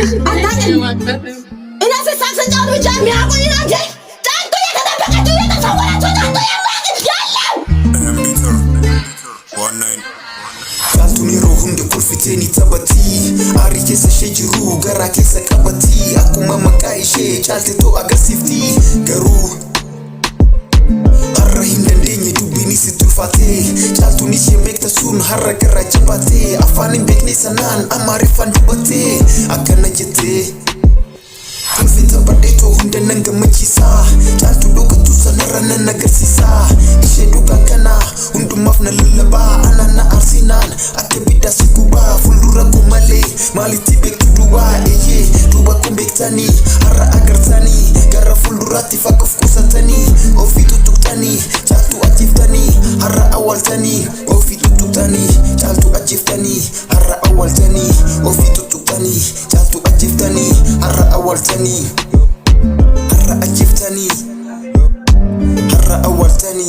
إنا في ساكن جالو جامي أقول إنا جاي تانتو يتدبقت ويتصورت وتانتو يمباقي يلا Kaltuni rohum de kurfiteni tabati Ari kesa shejiru gara kesa kabati Akuma makai she chalte to aggressivity Garu Harra hindandenye dubini situlfate Chaltuni shemekta sun harra gara jabate Afanin bekni sanan amarifan dubate Akana jete Kulfita badeto hunda nanga machisa Chaltu doka tusa narana nagarsisa Ishe duka kana hundu mafna lalaba Anana arsinan akebida sikuba Fuldura kumale mali tibek tuduwa Eye duba kumbektani Harra agartani Gara fuldura tifakuf kusatani Ofi tutuktani Chaltu ajiftani Harra awaltani Ofi tutuktani Chaltu ajiftani Harra awaltani Ofi tutuktani Chaltu ajiftani Harra awaltani Harra ajiftani Harra awaltani